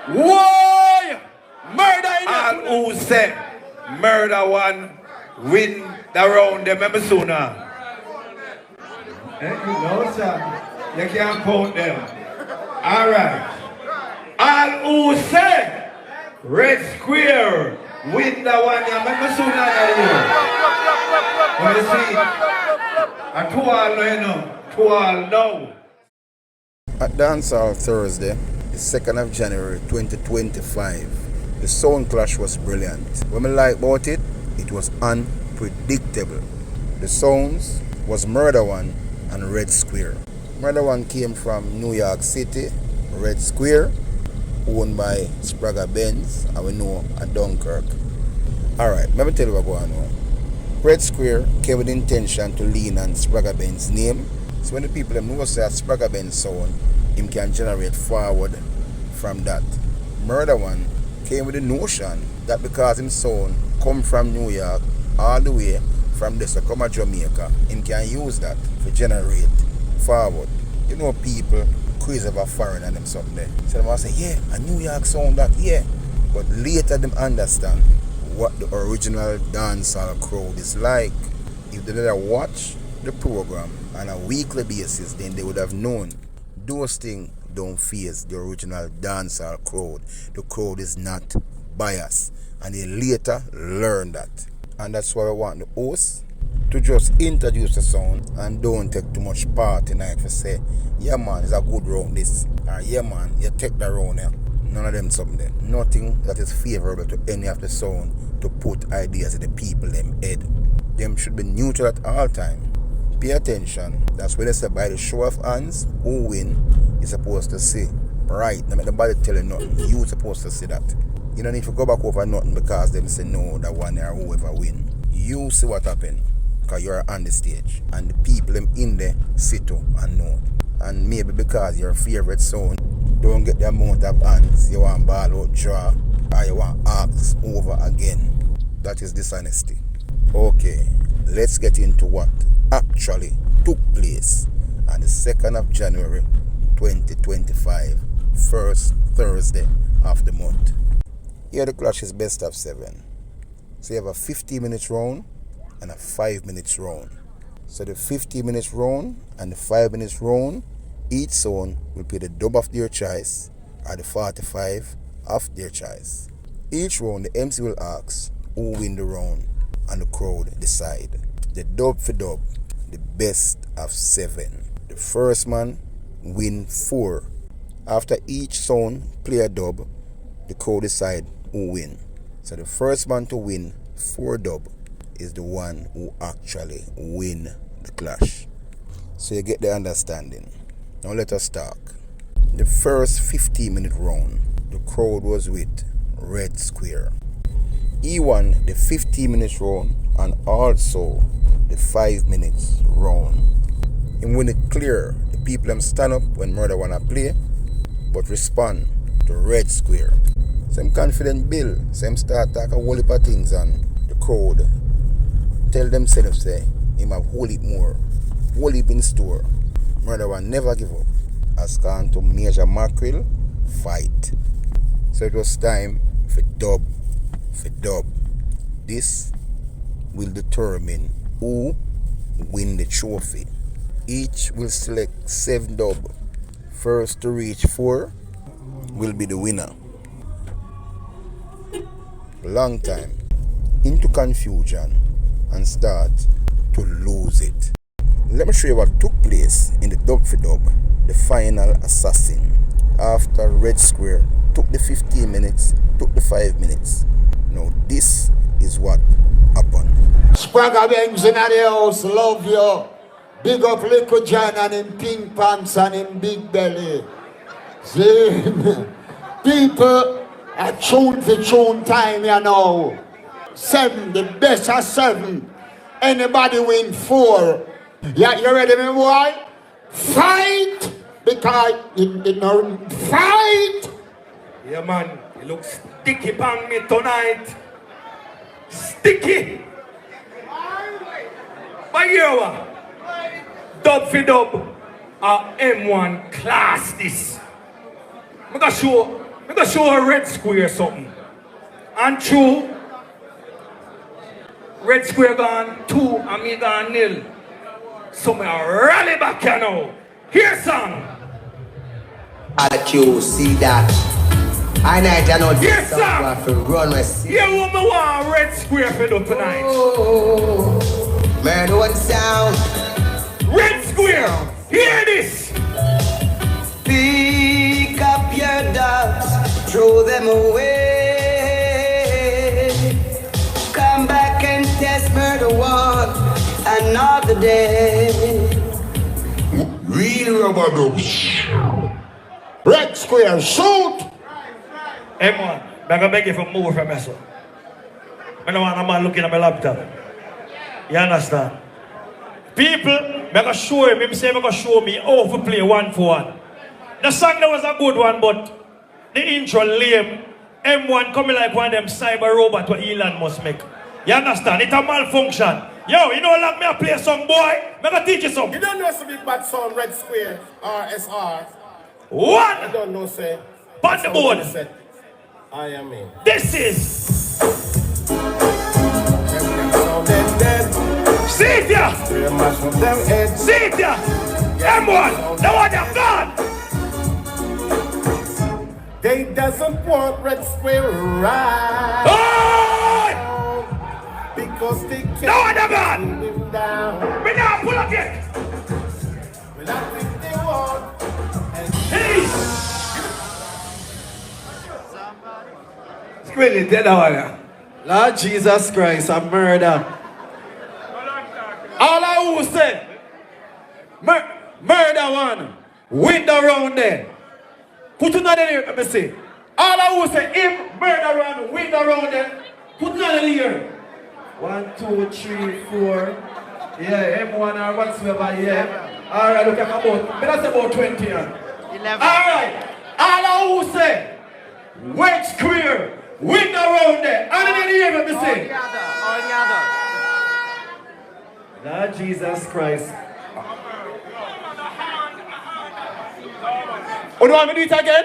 Why? Murder in All who say murder one win the round them ever sooner. No, sir. You can't count them. Alright. All who say red square win the one you remember sooner than you. When you see, I two all know, you know. Two all know. At Dancehall Thursday, the 2nd of January 2025, the sound clash was brilliant. What I like about it, it was unpredictable. The sounds was Murder One and Red Square. Murder One came from New York City, Red Square, owned by Spragga Benze, and we know at Dunkirk. Alright, let me tell you what's going on. Red Square came with the intention to lean on Spragga Benze's name. So when the people them know say Spragga Benze sound, him can generate forward from that. Murder One came with the notion that because him sound come from New York all the way from this to come to Jamaica, him can use that to generate forward. You know people crazy about foreign and them something there. So them all say, yeah, a New York sound that, yeah. But later them understand what the original dancehall crowd is like. If they did watch the program on a weekly basis, then they would have known those things don't face the original dancehall crowd. The crowd is not biased, and they later learn that. And that's why I want the host to just introduce the sound and don't take too much part tonight for say, yeah man, it's a good round this, or yeah man, you take the round here. None of them something there. Nothing that is favorable to any of the sound to put ideas in the people them head. Them should be neutral at all time. Pay attention. That's when they say by the show of hands, who win is supposed to say. Right, now make nobody tell you nothing. You supposed to say that. You don't need to go back over nothing because them say no, that one or whoever win. You see what happened. Because you're on the stage. And the people them in there sit to and know. And maybe because your favorite sound don't get the amount of hands you want ball out draw or you want ask over again. That is dishonesty. Okay, let's get into what actually took place on the 2nd of January 2025, first Thursday of the month. Here the clash is best of 7. So you have a 50 minutes round and a 5 minutes round. So the 50 minutes round and the 5 minutes round, each zone will play the dub of their choice or the 45 of their choice. Each round the MC will ask who win the round and the crowd decide. The dub for dub, the best of 7. The first man win 4. After each zone play a dub, the crowd decide who win. So the first man to win 4 dub is the one who actually win the clash. So you get the understanding. Now let us talk. The first 15-minute round, the crowd was with Red Square. He won the 15 minutes round and also the 5 minutes round. And when it clear, the people them stand up when Murder wanna play, but respond to Red Square. Some confident Bill, some start talk a whole heap of things and the crowd tell themselves say him have whole heap more, whole heap in store. Murder One never give up. Has gone to Major Mackerel fight. So it was time for dub. This will determine who win the trophy. Each will select 7 dub. First to reach 4 will be the winner. Long time into confusion and start to lose it. Let me show you what took place in the dub for dub, the final assassin. After Red Square took the 15 minutes, took the 5 minutes. Now this is what happened. Spragga Benze in the house, love you. Big up Little John and him pink pants and him big belly. See? People are tune for tune time, you know. 7, the best of 7. Anybody win 4. Yeah, you ready, my boy? Fight! Because it no fight! Yeah man, it looks sticky on me tonight. Sticky! But you what? Dub for dub, M1 class this. I'm gonna show I'm going to show a red square something. And true, red square gone 2 and me gone 0. So me rally back here now. Here's song. You see that? I know Here's song. to run with. Here what me want red square for do tonight. Oh, murder one sound. Red square. Hear this. Pick up your dogs, throw them away. Come back and test murder one another day. Real rubber dubs. Red square, shoot! M1, I'm going to beg you for more from myself. I don't want a man looking at my laptop. You understand? People, I'm going to show him, I'm going to show me how to play 1-for-1. The song that was a good one, but the intro lame. M1 coming like one of them cyber robots what Elon must make. You understand? It's a malfunction. Yo, you know like me I play a song, boy? I'm going to teach you something. You don't know some big bad sound, red square, RSR. What? I don't know, say. On the board. I am in. This is. See it ya! See it ya! M1, the one you've gone! They doesn't want red square right. Oh! Because they can't The one you've gone! him down. Me now pull up yet! Well, I think they want. Hey! Really, dead one. Lord Jesus Christ, a murder. All I will say, murder one, window round there. Put another here, let me see. All I will say, if murder one, window round there, put another here. 1, 2, 3, 4. Yeah, M1 or whatsoever, yeah. Alright, look at my boat. But that's about 20 here. 11. Alright, all I will say, wedge square. Window round there. And then here, let me see. All the other. Lord Jesus Christ. Oh, do you want me to do it again?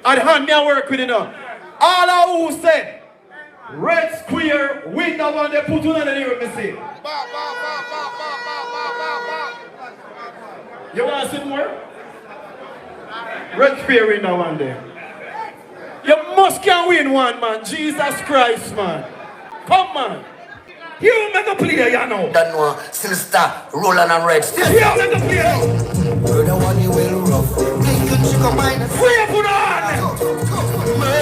And hand me and work with it now. All I who say, red square, window one, they put on the here, let me see. You want to see more? Red square, window one there. You must can win one, man. Jesus Christ, man. Come, man. You make a play, you know. Don't know, sinister, Roland and Red. Still, You make a play. murder one you will rough. Think you sugar mine. Free up on!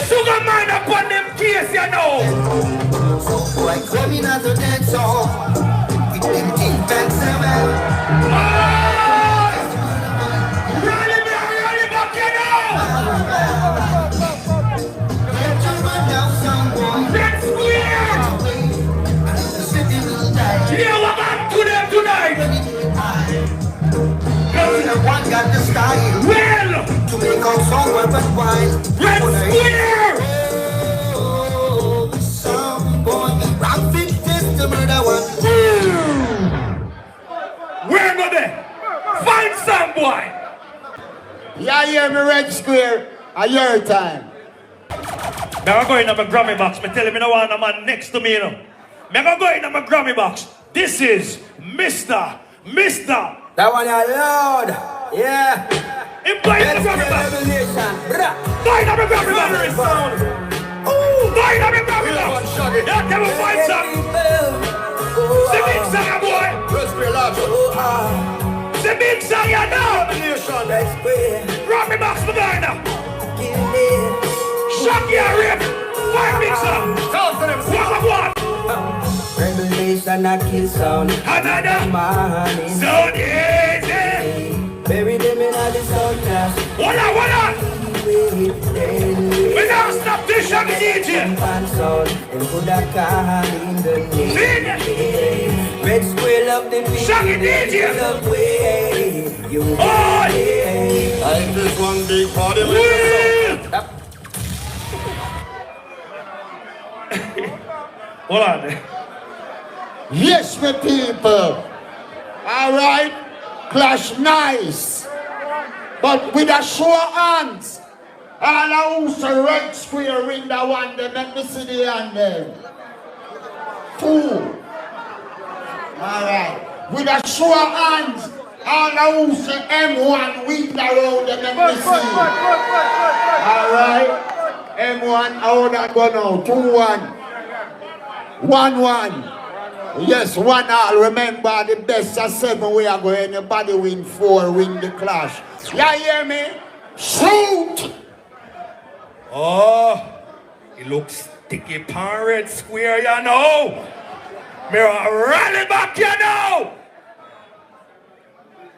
Sugar man upon them case, you know. So boy, come in as a dancehall. With them things Benze. Rally back, you know. Red square. Yeah, what happened to them tonight? One got the style. Well, To make our song worth but wine. Red square. Oh, some boy, rock fit this to murder one. Where go there? Find some boy. Yeah, hear me, red square. A your time. Now I'm going to my Grammy box. Me tell him I don't want a man next to me, you know. Me go in my Grammy box. This is Mr. That one loud. Yeah. Him going in the Grammy box. Going in the Grammy box. Going in the Grammy box. Yeah, tell me find some. The big song, boy. The big song, you know. Grammy box, me going now. Shock your rip. Find big song. What? Revelation a kill sound. Another Man in so easy. bury them in the sun class. What on? We don't stop this shock DJ. And put a car in the Sing. red square of the Shock it, DJ. You Oi. I just one big party. Hold on there. Yes, my people. All right. Clash nice. But with a show of hands. All who's a red square in the one, they make me see the hand there. 2. Alright. With a show of hands, all who's a M1 with the road, they make me see. Alright. M1, how that go now? 2-1. 1-1. Yes, 1-all. Remember, the best of 7 we are going. Anybody win 4, win the clash. You hear me? Shoot! Oh, it looks sticky pan red square, you know. Me rally back, you know.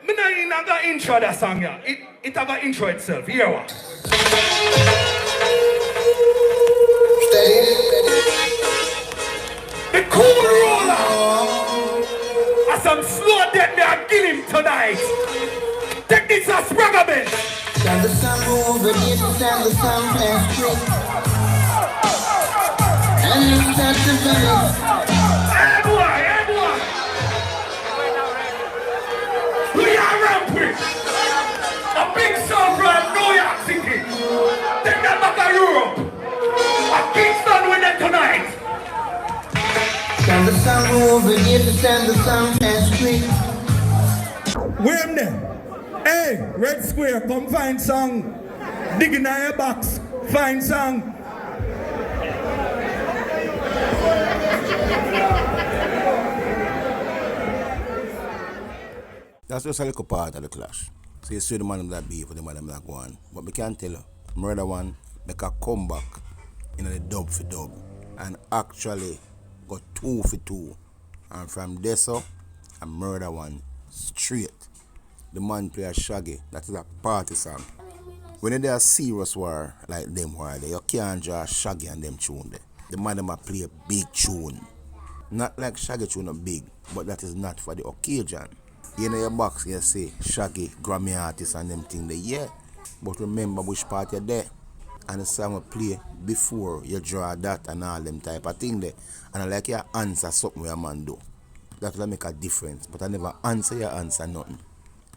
Me not even have the intro that song, yeah. It have an intro itself. Here what? The cool roller. As some slow dead me I kill him tonight. Take this as Spragga Benze. Stand the sun over here, stand the sun and straight. And you stand the village. Hey boy. We are ramping. A big song from New York City. Take that back to Europe. A Kingston with them tonight. Stand the sun over here, stand the sun and straight. Where am there? Hey, Red Square, come find song. Dig in your box, find song. That's just a little part of the clash. So you see the man that beef with the man that go on. But we can't tell you, Murder One make a comeback in the dub for dub. And actually got 2 for 2. And from there so, a Murder One straight. The man play a Shaggy, that is a party song. When they are serious war like them war there, you can't draw Shaggy and them tune there. The man them a play a big tune. Not like Shaggy tune a big, but that is not for the occasion. You know your box, you say Shaggy, Grammy artist and them thing there, yeah. But remember which part you're there. And the song will play before you draw that and all them type of thing there. And I like you answer something where a man do. That will make a difference. But I never answer your answer nothing.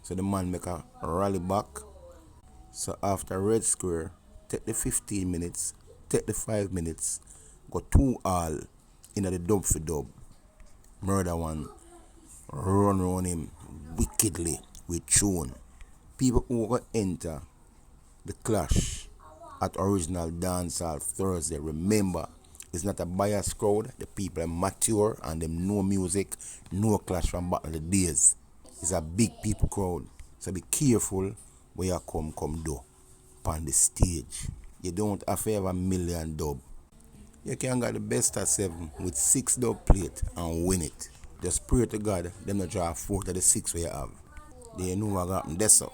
So the man make a rally back. So after Red Square, take the 15 minutes, take the 5 minutes, go 2-all in the dub for dub. Murder One run him wickedly with tune. People who go enter the clash at Original Dancehall Thursday, remember, it's not a biased crowd. The people are mature and them know music, no clash from back in the days. It's a big people crowd. So be careful where you come do on the stage. You don't have to have a million dub. You can get the best of 7 with 6 dub plate and win it. Just pray to God, them not draw 4 to the 6 where you have. They know what happened there so.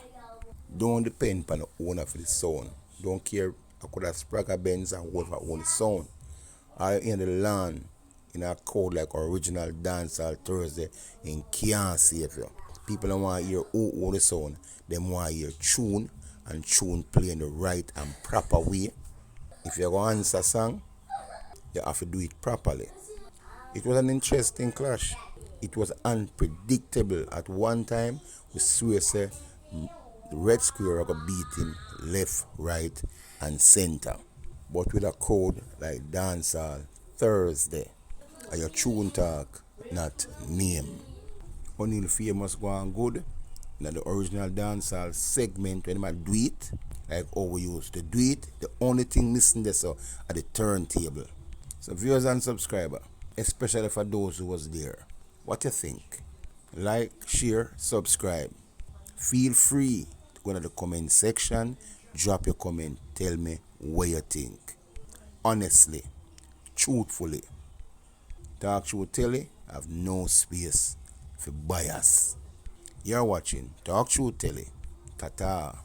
Don't depend on the owner for the sound. Don't care I could have Spragga Benze and whoever own the sound. Or in the land in a crowd like Original Dancehall Thursday in can't save you. People don't want to hear who own the sound. They want to hear tune and tune play in the right and proper way. If you're going to answer a song, you have to do it properly. It was an interesting clash. It was unpredictable. At one time, we swear say Red Square got beat him left, right, and center. But with a crowd like Dancehall Thursday, and your tune talk, not name. Only the famous go on good. Now the Original Dancehall segment, when I do it, like how we used to do it, the only thing missing there so at the turntable. So viewers and subscribers, especially for those who was there, what you think? Like, share, subscribe. Feel free to go to the comment section, drop your comment, tell me what you think. Honestly, truthfully, Talk Truth Telly have no space for bias. You're watching Talk Truth Telly. Tata.